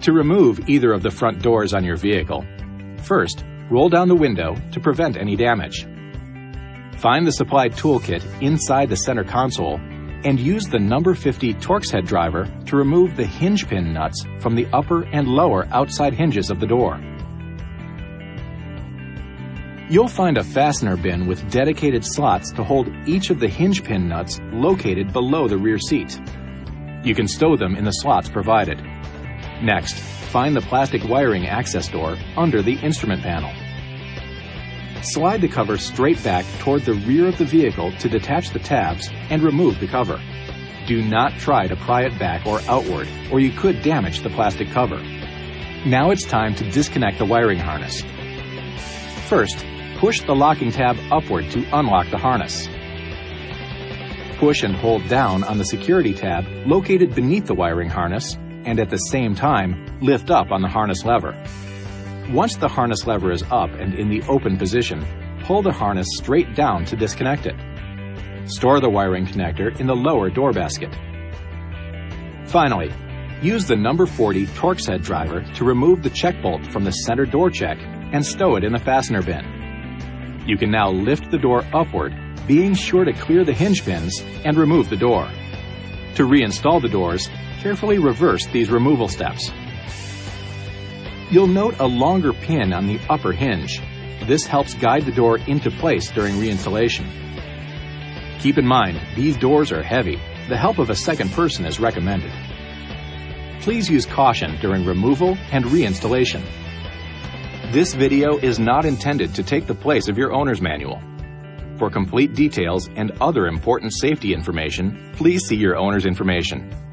To remove either of the front doors on your vehicle, first, roll down the window to prevent any damage. Find the supplied toolkit inside the center console and use the number 50 Torx head driver to remove the hinge pin nuts from the upper and lower outside hinges of the door. You'll find a fastener bin with dedicated slots to hold each of the hinge pin nuts located below the rear seat. You can stow them in the slots provided. Next, find the plastic wiring access door under the instrument panel. Slide the cover straight back toward the rear of the vehicle to detach the tabs and remove the cover. Do not try to pry it back or outward, or you could damage the plastic cover. Now it's time to disconnect the wiring harness. First, push the locking tab upward to unlock the harness. Push and hold down on the security tab located beneath the wiring harness, and at the same time, lift up on the harness lever. Once the harness lever is up and in the open position, pull the harness straight down to disconnect it. Store the wiring connector in the lower door basket. Finally, use the number 40 Torx head driver to remove the check bolt from the center door check and stow it in the fastener bin. You can now lift the door upward, being sure to clear the hinge pins and remove the door. To reinstall the doors, carefully reverse these removal steps. You'll note a longer pin on the upper hinge. This helps guide the door into place during reinstallation. Keep in mind, these doors are heavy. The help of a second person is recommended. Please use caution during removal and reinstallation. This video is not intended to take the place of your owner's manual. For complete details and other important safety information, please see your owner's information.